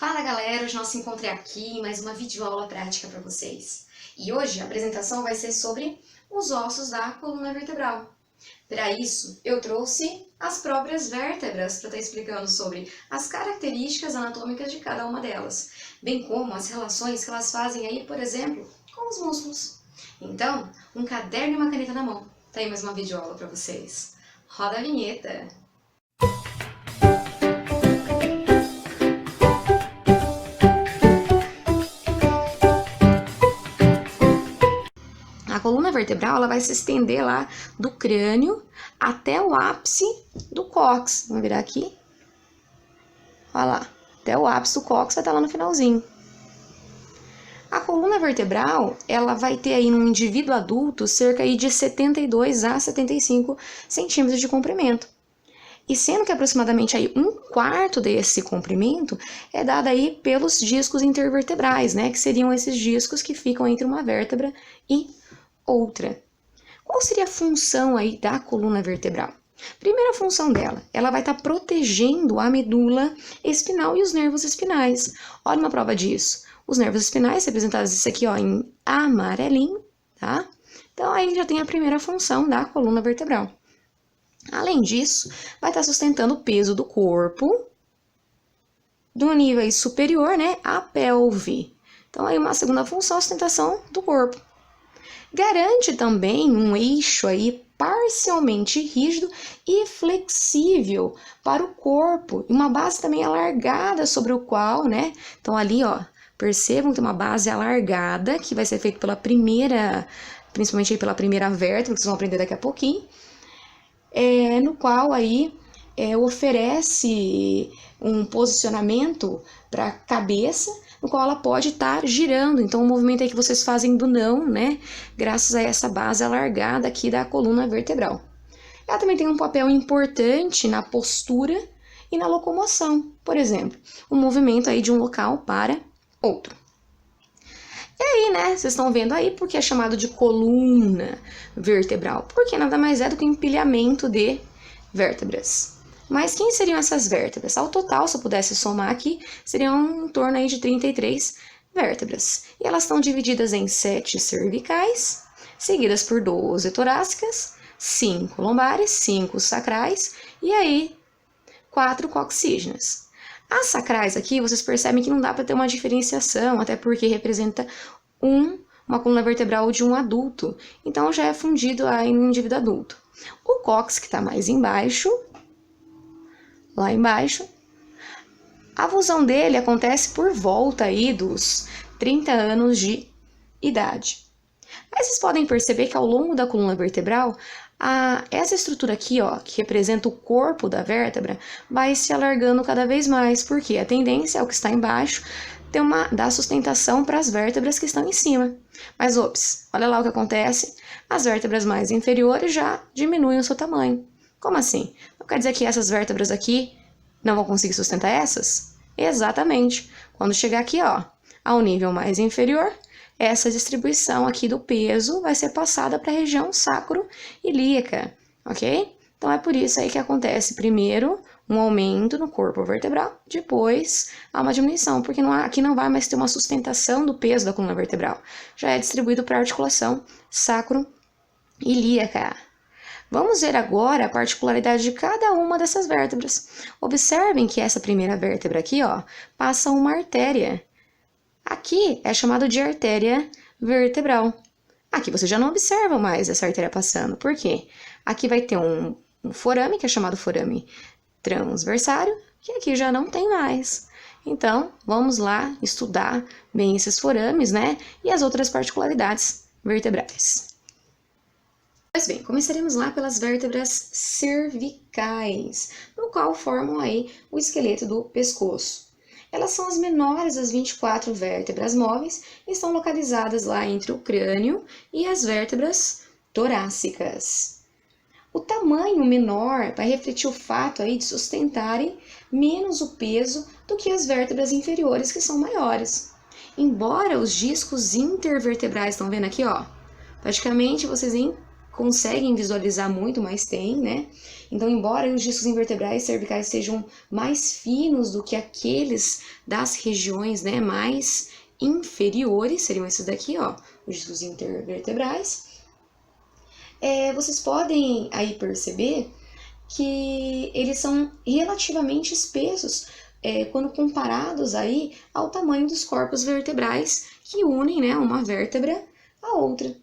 Fala galera, hoje nós nos encontramos aqui em mais uma videoaula prática para vocês. E hoje a apresentação vai ser sobre os ossos da coluna vertebral. Para isso, eu trouxe as próprias vértebras para estar explicando sobre as características anatômicas de cada uma delas, bem como as relações que elas fazem aí, por exemplo, com os músculos. Então, um caderno e uma caneta na mão. Tá aí mais uma videoaula para vocês. Roda a vinheta! A coluna vertebral ela vai se estender lá do crânio até o ápice do cóccix. Vamos virar aqui. Olha lá, até o ápice do cóccix vai estar lá no finalzinho. A coluna vertebral ela vai ter aí no indivíduo adulto cerca aí de 72 a 75 centímetros de comprimento. E sendo que aproximadamente aí 1/4 desse comprimento é dado aí pelos discos intervertebrais, né? Que seriam esses discos que ficam entre uma vértebra e outra. Qual seria a função aí da coluna vertebral? Primeira função dela, ela vai estar protegendo a medula espinal e os nervos espinais. Olha uma prova disso. Os nervos espinais representados isso aqui ó, em amarelinho, tá? Então aí já tem a primeira função da coluna vertebral. Além disso, vai estar sustentando o peso do corpo do nível superior, né, à pelve. Então aí uma segunda função, a sustentação do corpo. Garante também um eixo aí parcialmente rígido e flexível para o corpo, e uma base também alargada sobre o qual, né? Então ali, ó, percebam que tem uma base alargada que vai ser feita pela primeira, principalmente aí pela primeira vértebra, que vocês vão aprender daqui a pouquinho, no qual aí oferece um posicionamento para a cabeça, no qual ela pode estar girando. Então, o movimento aí que vocês fazem do não, né? Graças a essa base alargada aqui da coluna vertebral. Ela também tem um papel importante na postura e na locomoção. Por exemplo, o movimento aí de um local para outro. E aí, né, vocês estão vendo aí porque é chamado de coluna vertebral, porque nada mais é do que um empilhamento de vértebras. Mas quem seriam essas vértebras? Ao total, se eu pudesse somar aqui, seriam em torno aí de 33 vértebras. E elas estão divididas em 7 cervicais, seguidas por 12 torácicas, 5 lombares, 5 sacrais e aí 4 coxígenas. As sacrais aqui, vocês percebem que não dá para ter uma diferenciação, até porque representa uma coluna vertebral de um adulto. Então, já é fundido aí no indivíduo adulto. O cóccix, que está mais embaixo, lá embaixo, a fusão dele acontece por volta aí dos 30 anos de idade. Aí vocês podem perceber que ao longo da coluna vertebral, essa estrutura aqui, ó, que representa o corpo da vértebra, vai se alargando cada vez mais, porque a tendência é o que está embaixo dar sustentação para as vértebras que estão em cima. Mas, ops, olha lá o que acontece, as vértebras mais inferiores já diminuem o seu tamanho. Como assim? Não quer dizer que essas vértebras aqui não vão conseguir sustentar essas? Exatamente. Quando chegar aqui, ó, ao nível mais inferior, essa distribuição aqui do peso vai ser passada para a região sacro-ilíaca, ok? Então, é por isso aí que acontece primeiro um aumento no corpo vertebral, depois há uma diminuição, porque aqui não vai mais ter uma sustentação do peso da coluna vertebral. Já é distribuído para a articulação sacro-ilíaca. Vamos ver agora a particularidade de cada uma dessas vértebras. Observem que essa primeira vértebra aqui, ó, passa uma artéria. Aqui é chamado de artéria vertebral. Aqui você já não observa mais essa artéria passando. Por quê? Aqui vai ter um forame, que é chamado forame transversário, que aqui já não tem mais. Então, vamos lá estudar bem esses forames, né? E as outras particularidades vertebrais. Pois bem, começaremos lá pelas vértebras cervicais, no qual formam aí o esqueleto do pescoço. Elas são as menores das 24 vértebras móveis e estão localizadas lá entre o crânio e as vértebras torácicas. O tamanho menor vai refletir o fato aí de sustentarem menos o peso do que as vértebras inferiores, que são maiores. Embora os discos intervertebrais, estão vendo aqui, ó, praticamente vocês conseguem visualizar muito, mas tem, né? Então, embora os discos intervertebrais cervicais sejam mais finos do que aqueles das regiões, né, mais inferiores, seriam esses daqui, ó, os discos intervertebrais, vocês podem aí perceber que eles são relativamente espessos quando comparados aí ao tamanho dos corpos vertebrais que unem, né, uma vértebra à outra.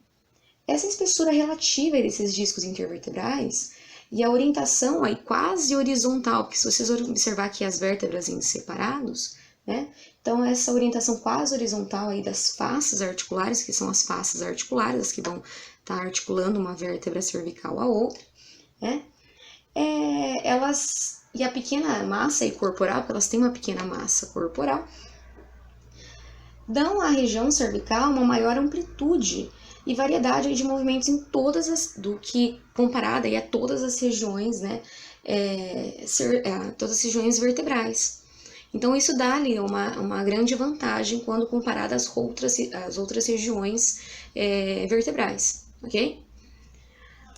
Essa espessura relativa desses discos intervertebrais e a orientação aí quase horizontal, porque se vocês observar aqui as vértebras em separados, né? Então essa orientação quase horizontal aí das faces articulares, que são as faces articulares, as que vão estar articulando uma vértebra cervical à outra, né? Elas, e a pequena massa aí corporal, porque elas têm uma pequena massa corporal, dão à região cervical uma maior amplitude e variedade de movimentos em todas as, do que comparada aí a todas as regiões, né, todas as regiões vertebrais. Então isso dá ali uma grande vantagem quando comparada às outras regiões vertebrais, ok?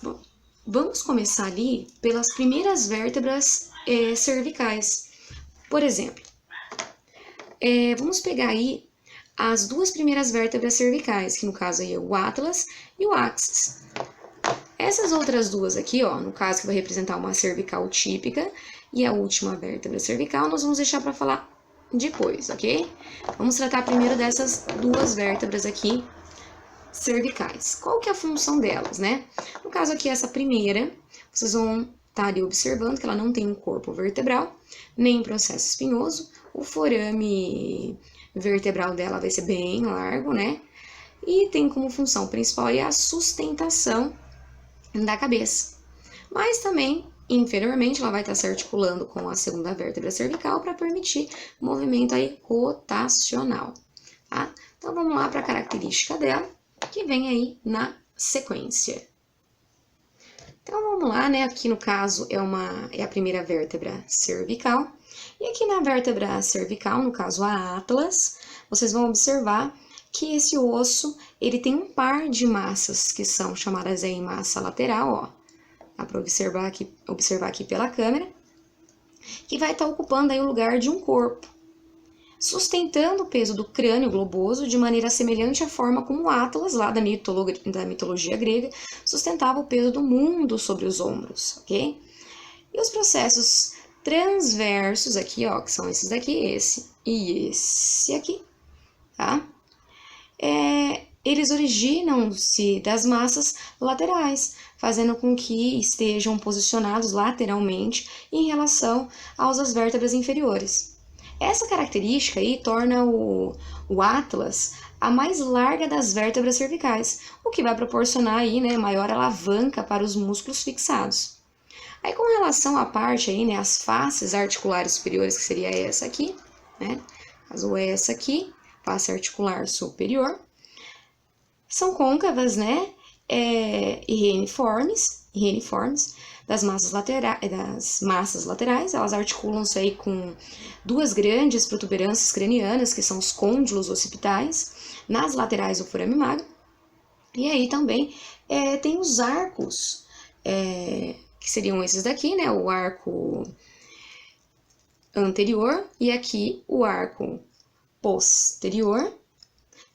Bom, vamos começar ali pelas primeiras vértebras cervicais. Por exemplo, vamos pegar aí as duas primeiras vértebras cervicais, que no caso aí é o atlas e o axis. Essas outras duas aqui, ó, no caso que vai representar uma cervical típica e a última vértebra cervical, nós vamos deixar para falar depois, ok? Vamos tratar primeiro dessas duas vértebras aqui cervicais. Qual que é a função delas, né? No caso aqui, essa primeira, vocês vão estar ali observando que ela não tem um corpo vertebral, nem processo espinhoso, o forame vertebral dela vai ser bem largo, né? E tem como função principal aí a sustentação da cabeça. Mas também, inferiormente, ela vai estar se articulando com a segunda vértebra cervical para permitir movimento aí rotacional, tá? Então, vamos lá para a característica dela, que vem aí na sequência. Então, vamos lá, né? Aqui no caso é a primeira vértebra cervical. E aqui na vértebra cervical, no caso a atlas, vocês vão observar que esse osso, ele tem um par de massas que são chamadas aí massa lateral, ó. Dá para observar aqui pela câmera, que vai estar ocupando aí o lugar de um corpo, sustentando o peso do crânio globoso de maneira semelhante à forma como o Atlas, lá da mitologia grega, sustentava o peso do mundo sobre os ombros, ok? E os processos transversos aqui, ó, que são esses daqui, esse e esse aqui, tá? Eles originam-se das massas laterais, fazendo com que estejam posicionados lateralmente em relação às vértebras inferiores. Essa característica aí torna o atlas a mais larga das vértebras cervicais, o que vai proporcionar aí, né, maior alavanca para os músculos fixados. Aí com relação à parte aí, né, as faces articulares superiores, que seria essa aqui, né, caso essa aqui, face articular superior, são côncavas, né, e reniformes das massas laterais, elas articulam-se aí com duas grandes protuberâncias cranianas, que são os côndilos occipitais, nas laterais o forame magro, e aí também tem os arcos, que seriam esses daqui, né, o arco anterior e aqui o arco posterior.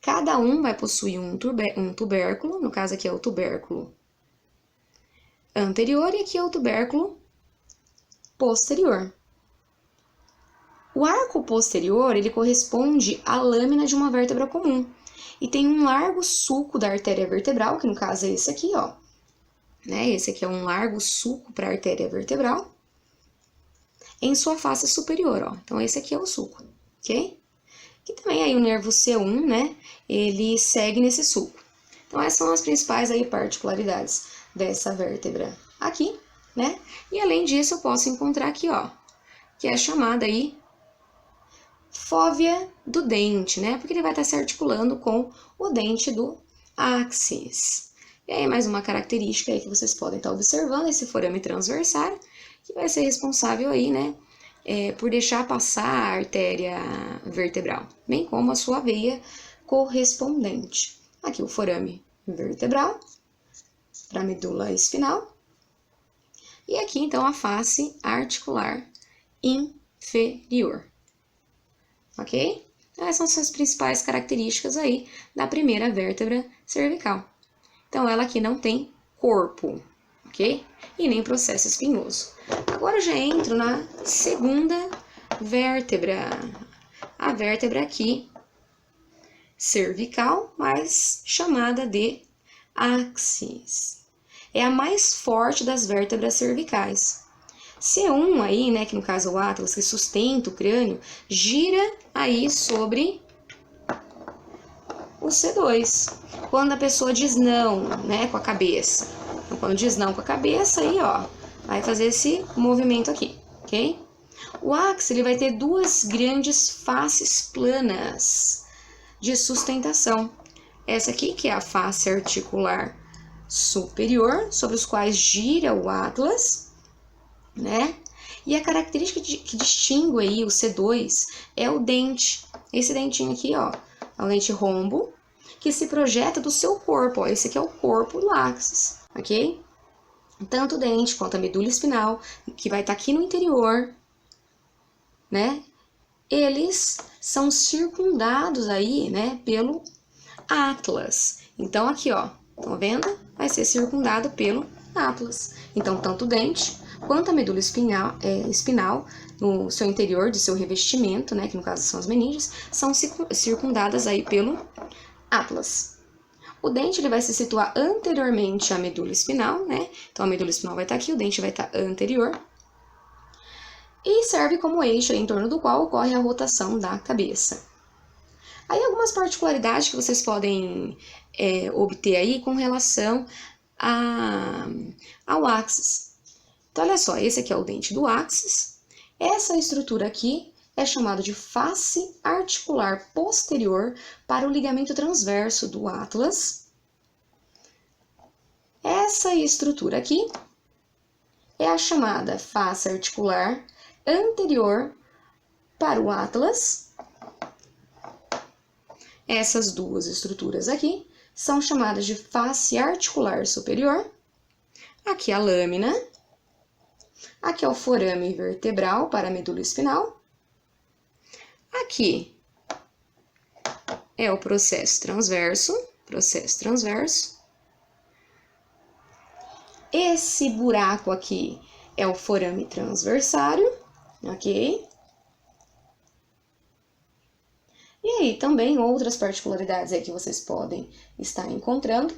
Cada um vai possuir um tubérculo, no caso aqui é o tubérculo anterior e aqui é o tubérculo posterior. O arco posterior, ele corresponde à lâmina de uma vértebra comum e tem um largo sulco da artéria vertebral, que no caso é esse aqui, ó. Né? Esse aqui é um largo sulco para a artéria vertebral em sua face superior, ó. Então esse aqui é o sulco, ok? E também aí o nervo C1, né, ele segue nesse sulco. Então essas são as principais aí particularidades dessa vértebra aqui, né? E além disso eu posso encontrar aqui, ó, que é chamada aí fóvea do dente, né? Porque ele vai estar se articulando com o dente do axis. E aí mais uma característica aí que vocês podem estar observando, esse forame transversário, que vai ser responsável aí, né, por deixar passar a artéria vertebral, bem como a sua veia correspondente. Aqui o forame vertebral para a medula espinal. E aqui, então, a face articular inferior. Ok? Essas são as principais características aí da primeira vértebra cervical. Então, ela aqui não tem corpo, ok? E nem processo espinhoso. Agora, eu já entro na segunda vértebra. A vértebra aqui, cervical, mas chamada de axis. É a mais forte das vértebras cervicais. C1 aí, né, que no caso é o atlas, que sustenta o crânio, gira aí sobre o C2. Quando a pessoa diz não, né, com a cabeça. Então, quando diz não com a cabeça, aí, ó, vai fazer esse movimento aqui, ok? O axis, ele vai ter duas grandes faces planas de sustentação. Essa aqui, que é a face articular superior, sobre os quais gira o atlas, né? E a característica que distingue aí o C2 é o dente. Esse dentinho aqui, ó, é o dente rombo, que se projeta do seu corpo, ó. Esse aqui é o corpo do axis, ok? Tanto o dente quanto a medula espinal, que vai estar aqui no interior, né? Eles são circundados aí, né, pelo atlas. Então, aqui, ó, estão vendo? Vai ser circundado pelo atlas. Então, tanto o dente quanto a medula espinal no seu interior, de seu revestimento, né, que no caso são as meninges, são circundadas aí pelo atlas. O dente ele vai se situar anteriormente à medula espinal, né? Então, a medula espinal vai estar aqui, o dente vai estar anterior. E serve como eixo em torno do qual ocorre a rotação da cabeça. Aí algumas particularidades que vocês podem obter aí com relação ao axis. Então, olha só, esse aqui é o dente do axis. Essa estrutura aqui é chamada de face articular posterior para o ligamento transverso do atlas. Essa estrutura aqui é a chamada face articular anterior para o atlas. Essas duas estruturas aqui são chamadas de face articular superior. Aqui a lâmina. Aqui é o forame vertebral para a medula espinal. Aqui é o processo transverso. Esse buraco aqui é o forame transversário, ok? E aí, também outras particularidades aí que vocês podem estar encontrando.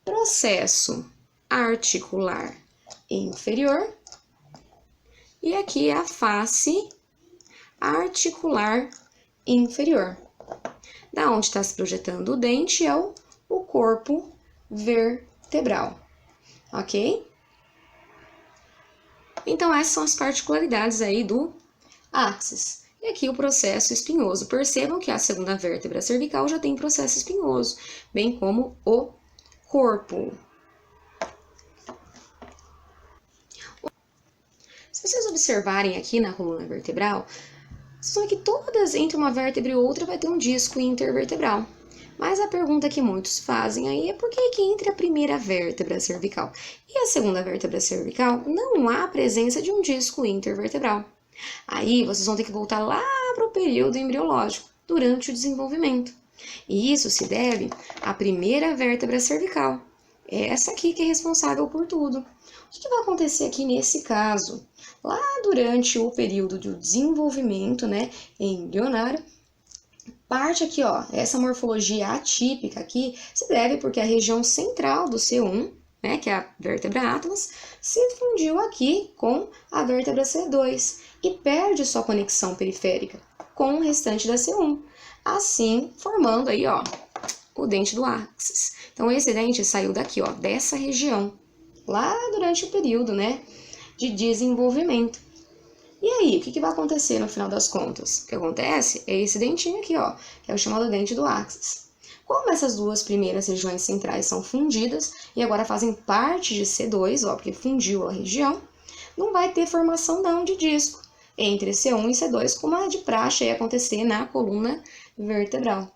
Processo articular inferior. E aqui é a face articular inferior. Da onde está se projetando o dente é o corpo vertebral, ok? Então, essas são as particularidades aí do axis. E aqui o processo espinhoso. Percebam que a segunda vértebra cervical já tem processo espinhoso, bem como o corpo. Se vocês observarem aqui na coluna vertebral, vocês vão ver que todas entre uma vértebra e outra vai ter um disco intervertebral. Mas a pergunta que muitos fazem aí é por que entre a primeira vértebra cervical e a segunda vértebra cervical não há presença de um disco intervertebral? Aí vocês vão ter que voltar lá para o período embriológico, durante o desenvolvimento. E isso se deve à primeira vértebra cervical. É essa aqui que é responsável por tudo. O que vai acontecer aqui nesse caso? Lá durante o período de desenvolvimento, né, embrionário, parte aqui, ó, essa morfologia atípica aqui se deve porque a região central do C1, né, que é a vértebra atlas, se fundiu aqui com a vértebra C2 e perde sua conexão periférica com o restante da C1, assim formando aí, ó, o dente do axis. Então, esse dente saiu daqui, ó, dessa região, lá durante o período, né, de desenvolvimento. E aí, o que vai acontecer no final das contas? O que acontece é esse dentinho aqui, ó, que é o chamado dente do axis. Como essas duas primeiras regiões centrais são fundidas e agora fazem parte de C2, ó, porque fundiu a região, não vai ter formação não de disco entre C1 e C2, como é de praxe acontecer na coluna vertebral.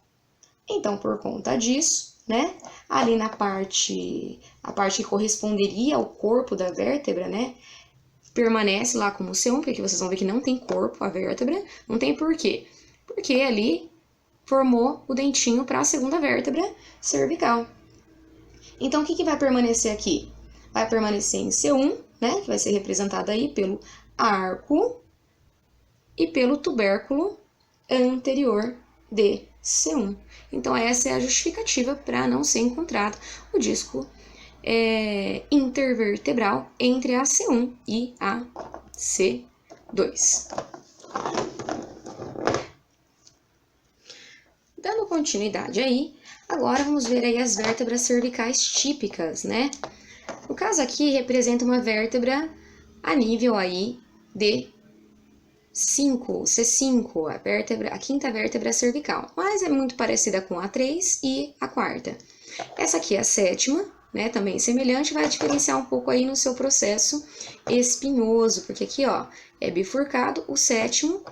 Então, por conta disso, né? Ali na parte, a parte que corresponderia ao corpo da vértebra, né? Permanece lá como C1, porque aqui vocês vão ver que não tem corpo a vértebra. Não tem por quê? Porque ali formou o dentinho para a segunda vértebra cervical. Então, o que vai permanecer aqui? Vai permanecer em C1, né? Que vai ser representado aí pelo arco e pelo tubérculo anterior de C1. Então, essa é a justificativa para não ser encontrado o disco intervertebral entre a C1 e a C2. Dando continuidade aí, agora vamos ver aí as vértebras cervicais típicas, né? No caso aqui, representa uma vértebra a nível aí de 5, C5, a quinta vértebra cervical, mas é muito parecida com a 3 e a quarta. Essa aqui é a sétima, né, também semelhante, vai diferenciar um pouco aí no seu processo espinhoso, porque aqui, ó, é bifurcado, o sétimo,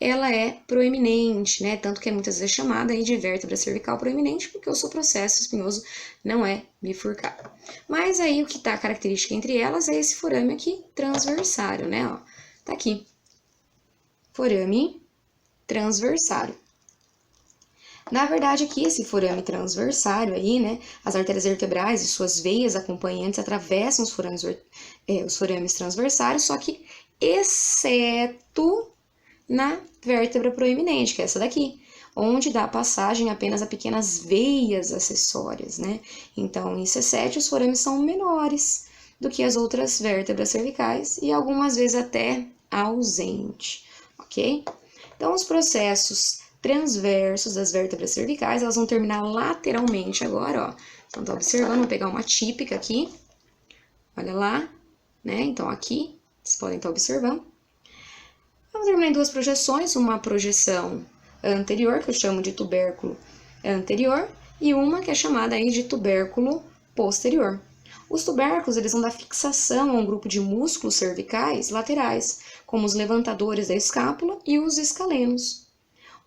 ela é proeminente, né, tanto que é muitas vezes chamada aí de vértebra cervical proeminente, porque o seu processo espinhoso não é bifurcado. Mas aí o que tá característica entre elas é esse forame aqui transversário, né, ó, tá aqui, forame transversário. Na verdade, aqui, esse forame transversário aí, né, as artérias vertebrais e suas veias acompanhantes atravessam os forames transversários, só que exceto na vértebra proeminente, que é essa daqui, onde dá passagem apenas a pequenas veias acessórias, né? Então, em C7, os forames são menores do que as outras vértebras cervicais e algumas vezes até ausente, ok? Então, os processos transversos das vértebras cervicais, elas vão terminar lateralmente agora, ó. Então, tá observando, vou pegar uma típica aqui, olha lá, né? Então, aqui, vocês podem estar observando. Vamos terminar em duas projeções, uma projeção anterior, que eu chamo de tubérculo anterior, e uma que é chamada aí de tubérculo posterior. Os tubérculos, eles vão dar fixação a um grupo de músculos cervicais laterais, como os levantadores da escápula e os escalenos.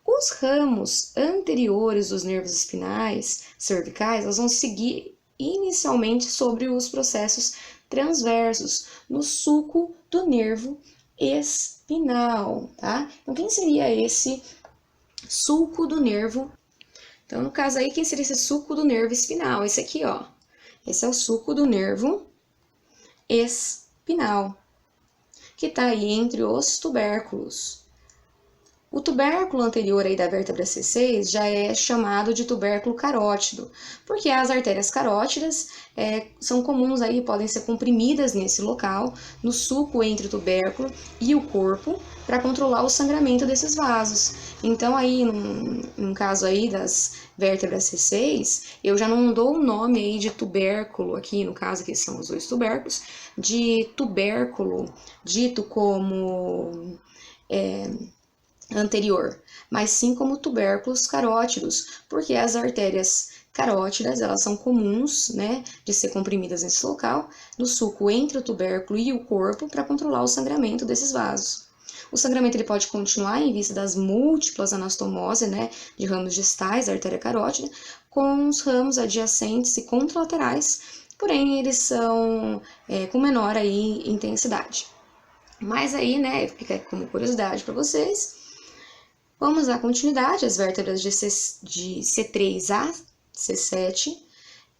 Os ramos anteriores dos nervos espinais cervicais, elas vão seguir inicialmente sobre os processos transversos, no sulco do nervo espinal, tá? Então, quem seria esse sulco do nervo? Então, no caso aí, quem seria esse sulco do nervo espinal? Esse aqui, ó. Esse é o sulco do nervo espinal, que tá aí entre os tubérculos. O tubérculo anterior aí da vértebra C6 já é chamado de tubérculo carótido, porque as artérias carótidas são comuns aí, podem ser comprimidas nesse local, no sulco entre o tubérculo e o corpo, para controlar o sangramento desses vasos. Então aí, num caso aí das vértebras C6, eu já não dou o nome aí de tubérculo, aqui no caso que são os dois tubérculos, de tubérculo dito como anterior, mas sim como tubérculos carótidos, porque as artérias carótidas, elas são comuns, né, de ser comprimidas nesse local, no sulco entre o tubérculo e o corpo, para controlar o sangramento desses vasos. O sangramento ele pode continuar em vista das múltiplas anastomoses, né, de ramos distais da artéria carótida, com os ramos adjacentes e contralaterais, porém eles são com menor aí intensidade. Mas aí, né, fica como curiosidade para vocês. Vamos dar continuidade às vértebras de C3 a C7.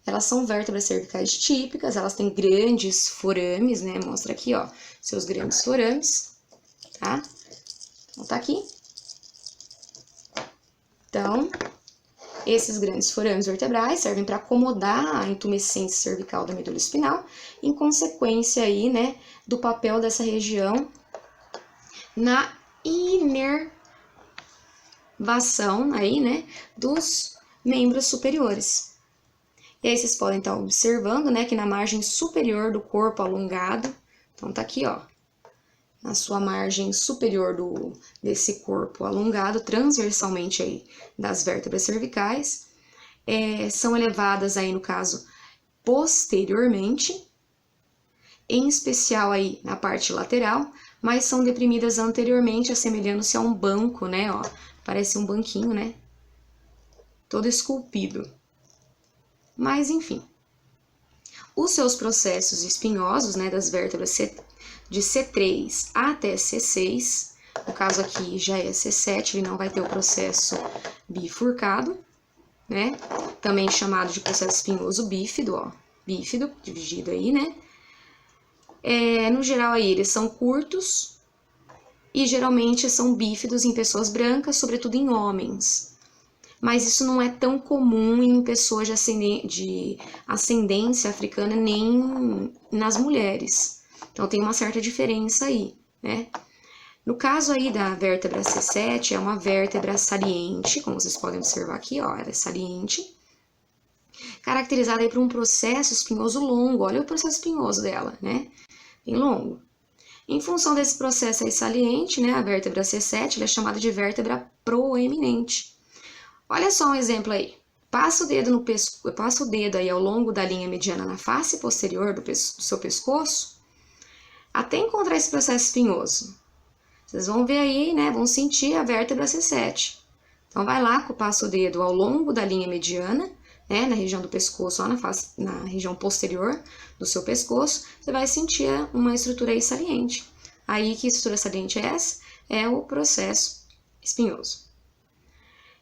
Elas são vértebras cervicais típicas, elas têm grandes forames, né? Mostra aqui, ó, seus grandes forames, tá? Então, tá aqui. Então, esses grandes forames vertebrais servem para acomodar a intumescência cervical da medula espinal, em consequência aí, né, do papel dessa região na inervação aí, né, dos membros superiores. E aí vocês podem estar observando, né, que na margem superior do corpo alongado, então tá aqui, ó, na sua margem superior desse corpo alongado, transversalmente aí das vértebras cervicais, são elevadas aí, no caso, posteriormente, em especial aí na parte lateral, mas são deprimidas anteriormente, assemelhando-se a um banco, né, ó, parece um banquinho, né, todo esculpido. Mas, enfim. Os seus processos espinhosos, né, das vértebras de C3 até C6, no caso aqui já é C7, ele não vai ter o processo bifurcado, né? Também chamado de processo espinhoso bífido, ó. Bífido, dividido aí, né? No geral aí eles são curtos e geralmente são bífidos em pessoas brancas, sobretudo em homens. Mas isso não é tão comum em pessoas de ascendência africana nem nas mulheres. Então tem uma certa diferença aí, né? No caso aí da vértebra C7, é uma vértebra saliente, como vocês podem observar aqui, ó, ela é saliente, caracterizada aí por um processo espinhoso longo. Olha o processo espinhoso dela, né? Bem longo. Em função desse processo aí saliente, né, a vértebra C7 ela é chamada de vértebra proeminente. Olha só um exemplo aí. Passa o dedo aí ao longo da linha mediana na face posterior do seu pescoço, até encontrar esse processo espinhoso. Vocês vão ver aí, né, vão sentir a vértebra C7. Então vai lá, passa o dedo ao longo da linha mediana, né, na região do pescoço, lá na região posterior do seu pescoço, você vai sentir uma estrutura aí saliente. Aí, que estrutura saliente é essa? É o processo espinhoso.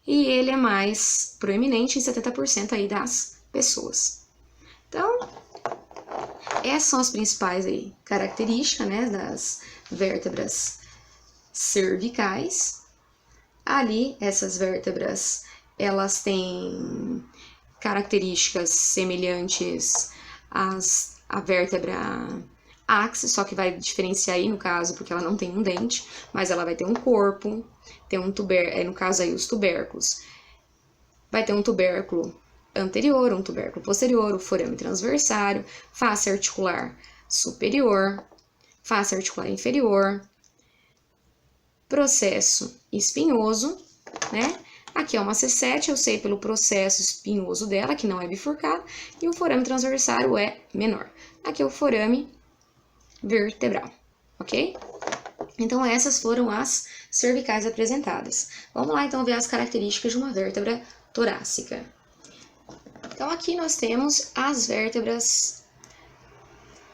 E ele é mais proeminente em 70% aí das pessoas. Então, essas são as principais aí características, né, das vértebras cervicais. Ali, essas vértebras, elas têm características semelhantes à vértebra áxis, só que vai diferenciar aí no caso, porque ela não tem um dente, mas ela vai ter um corpo, tem um tubérculo, no caso aí os tubérculos, vai ter um tubérculo anterior, um tubérculo posterior, o forame transversário, face articular superior, face articular inferior, processo espinhoso, né? Aqui é uma C7, eu sei pelo processo espinhoso dela, que não é bifurcado, e o forame transversário é menor. Aqui é o forame vertebral, ok? Então, essas foram as cervicais apresentadas. Vamos lá, então, ver as características de uma vértebra torácica. Então, aqui nós temos as vértebras,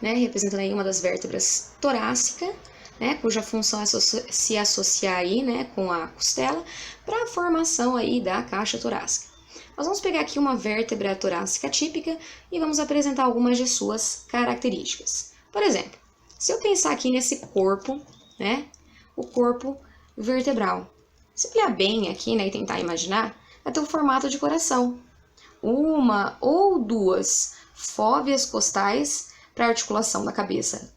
né, representando aí uma das vértebras torácica, né, cuja função é se associar aí, né, com a costela, para a formação aí da caixa torácica. Nós vamos pegar aqui uma vértebra torácica típica e vamos apresentar algumas de suas características. Por exemplo, se eu pensar aqui nesse corpo, né, o corpo vertebral. Se olhar bem aqui, né, e tentar imaginar, vai ter o formato de coração. Uma ou duas fóveas costais para articulação da cabeça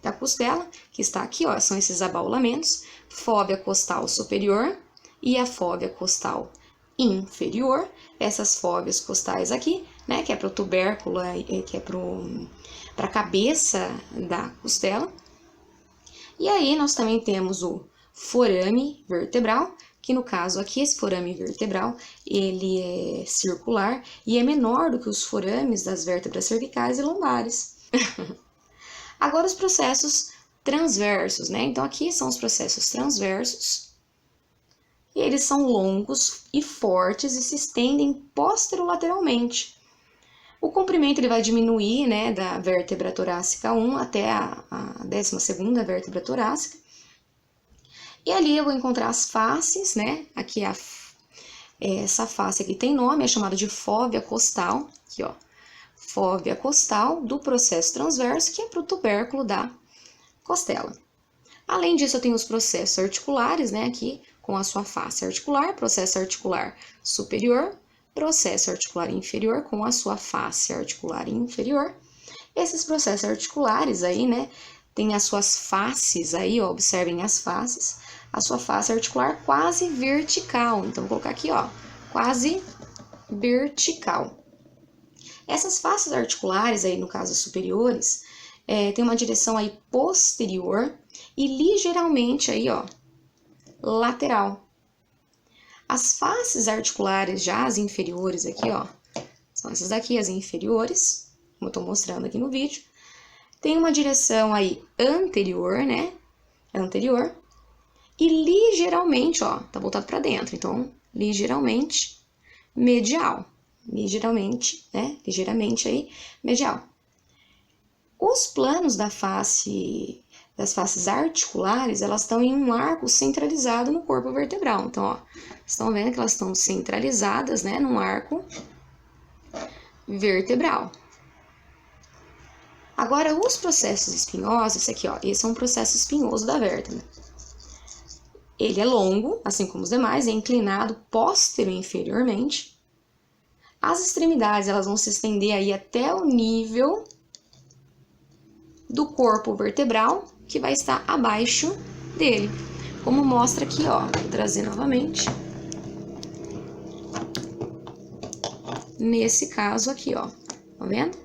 da costela, que está aqui, ó, são esses abaulamentos, fóvea costal superior e a fóvea costal inferior, essas fóveas costais aqui, né, que é para o tubérculo, que é para a cabeça da costela. E aí nós também temos o forame vertebral, que no caso aqui, esse forame vertebral, ele é circular e é menor do que os forames das vértebras cervicais e lombares. Agora os processos transversos, né? Então aqui são os processos transversos. E eles são longos e fortes e se estendem posterolateralmente. O comprimento ele vai diminuir, né, da vértebra torácica 1 até a 12ª vértebra torácica. E ali eu vou encontrar as faces, né? Aqui essa face aqui tem nome, é chamada de fóvea costal, aqui ó. Fóvea costal do processo transverso, que é para o tubérculo da costela. Além disso, eu tenho os processos articulares, né, aqui com a sua face articular, processo articular superior, processo articular inferior com a sua face articular inferior. Esses processos articulares aí, né, tem as suas faces aí, ó, observem as faces, a sua face articular quase vertical. Então, vou colocar aqui, ó, quase vertical. Essas faces articulares aí, no caso superiores, tem uma direção aí posterior e ligeiramente aí, ó, lateral. As faces articulares já as inferiores aqui, ó, são essas daqui, as inferiores, como eu tô mostrando aqui no vídeo. Tem uma direção aí anterior, né, anterior, e ligeiramente, ó, tá voltado para dentro, então ligeiramente medial, ligeiramente, né? Ligeiramente aí, medial. Os planos das faces articulares, elas estão em um arco centralizado no corpo vertebral. Então, ó, estão vendo que elas estão centralizadas, né, num arco vertebral. Agora, os processos espinhosos, esse aqui, ó, esse é um processo espinhoso da vértebra. Ele é longo, assim como os demais, é inclinado postero e inferiormente. As extremidades, elas vão se estender aí até o nível do corpo vertebral, que vai estar abaixo dele. Como mostra aqui, ó, vou trazer novamente. Nesse caso aqui, ó, tá vendo?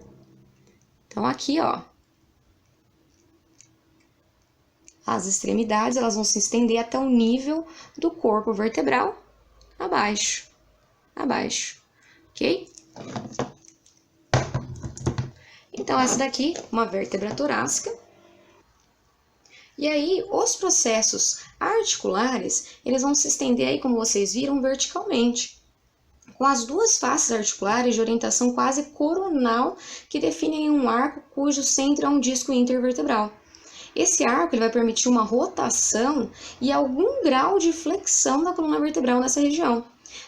Então, aqui, ó, as extremidades, elas vão se estender até o nível do corpo vertebral, abaixo, ok? Então, essa daqui, uma vértebra torácica. E aí, os processos articulares, eles vão se estender aí, como vocês viram, verticalmente, com as duas faces articulares de orientação quase coronal, que definem um arco cujo centro é um disco intervertebral. Esse arco ele vai permitir uma rotação e algum grau de flexão da coluna vertebral nessa região.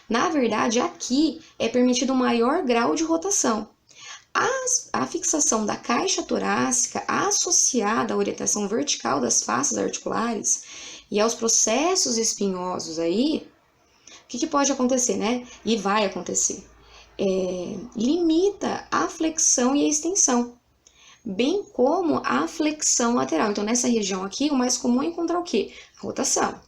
Na verdade, aqui é permitido um maior grau de rotação. A fixação da caixa torácica associada à orientação vertical das faces articulares e aos processos espinhosos aí, o que pode acontecer, né? E vai acontecer. Limita a flexão e a extensão, bem como a flexão lateral. Então, nessa região aqui, o mais comum é encontrar o quê? A rotação.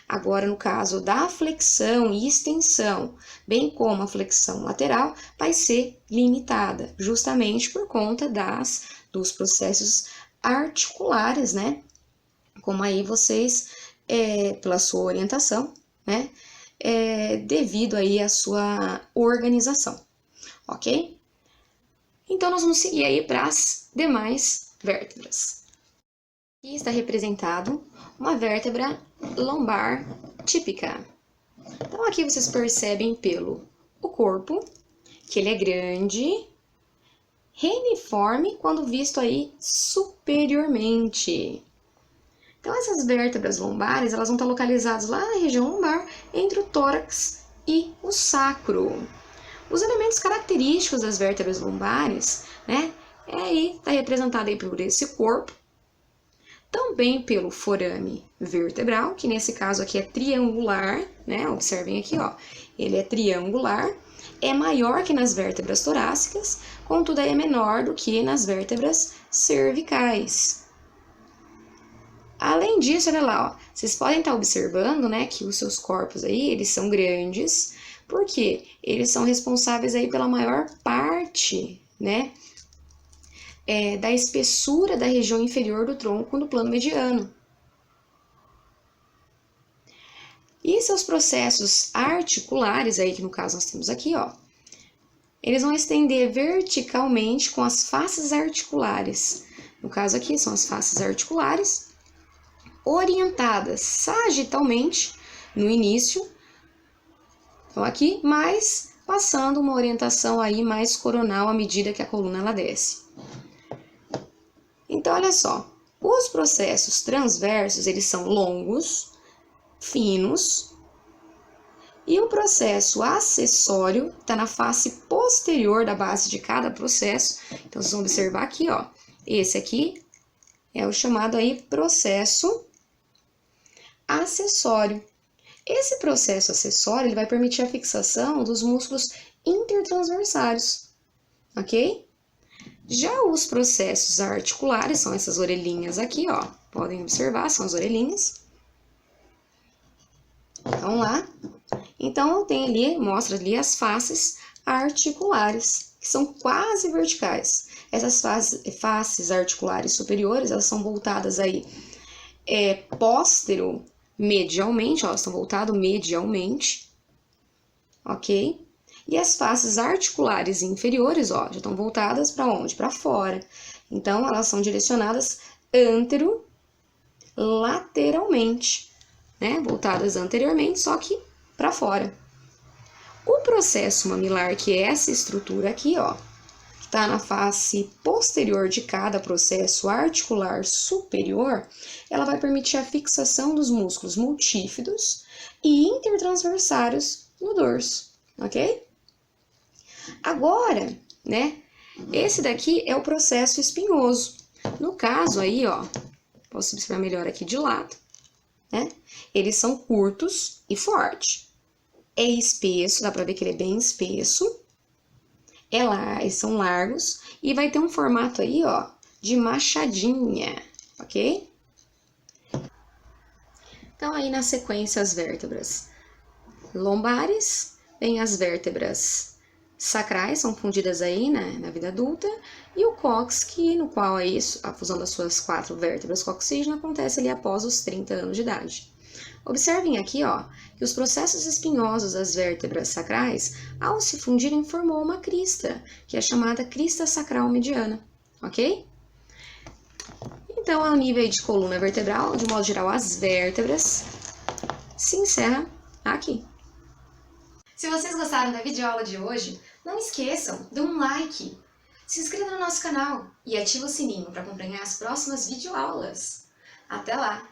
Agora, no caso da flexão e extensão, bem como a flexão lateral, vai ser limitada, justamente por conta dos processos articulares, né? Como aí vocês, pela sua orientação, né? Devido aí à sua organização, ok? Então, nós vamos seguir aí para as demais vértebras. Aqui está representado uma vértebra lombar típica. Então, aqui vocês percebem pelo corpo, que ele é grande, reniforme quando visto aí superiormente. Então, essas vértebras lombares, elas vão estar localizadas lá na região lombar, entre o tórax e o sacro. Os elementos característicos das vértebras lombares, né, está representado aí por esse corpo, também pelo forame vertebral, que nesse caso aqui é triangular, né, observem aqui, ó, ele é triangular, é maior que nas vértebras torácicas, contudo é menor do que nas vértebras cervicais. Além disso, olha lá, ó, vocês podem estar observando, né, que os seus corpos aí, eles são grandes, porque eles são responsáveis aí pela maior parte, né, da espessura da região inferior do tronco no plano mediano. E seus processos articulares, aí que no caso nós temos aqui, ó, eles vão estender verticalmente com as faces articulares. No caso aqui são as faces articulares, orientadas sagitalmente no início, então aqui, mas passando uma orientação aí mais coronal à medida que a coluna ela desce. Então, olha só, os processos transversos, eles são longos, finos, e o processo acessório está na face posterior da base de cada processo. Então, vocês vão observar aqui, ó, esse aqui é o chamado aí processo acessório. Esse processo acessório ele vai permitir a fixação dos músculos intertransversários, ok? Já os processos articulares, são essas orelhinhas aqui, ó, podem observar, são as orelhinhas. Vamos lá. Então, tem ali, mostra ali as faces articulares, que são quase verticais. Essas faces articulares superiores, elas são voltadas aí póstero medialmente, ó, elas estão voltadas medialmente, ok? E as faces articulares inferiores, ó, já estão voltadas para onde? Para fora. Então, elas são direcionadas antero-lateralmente, né? Voltadas anteriormente, só que para fora. O processo mamilar, que é essa estrutura aqui, ó, que está na face posterior de cada processo articular superior, ela vai permitir a fixação dos músculos multífidos e intertransversários no dorso, ok? Agora, né, esse daqui é o processo espinhoso. No caso aí, ó, posso observar melhor aqui de lado, né? Eles são curtos e fortes. É espesso, dá pra ver que ele é bem espesso. Eles são largos e vai ter um formato aí, ó, de machadinha, ok? Então aí na sequência as vértebras lombares, vem as vértebras sacrais, são fundidas aí, né, na vida adulta, e o cóccix, no qual aí a fusão das suas 4 vértebras coxígeno acontece ali após os 30 anos de idade. Observem aqui, ó, que os processos espinhosos das vértebras sacrais, ao se fundirem, formou uma crista, que é chamada crista sacral mediana, ok? Então, ao nível de coluna vertebral, de modo geral, as vértebras se encerram aqui. Se vocês gostaram da videoaula de hoje, não esqueçam, dê um like, se inscreva no nosso canal e ative o sininho para acompanhar as próximas videoaulas. Até lá!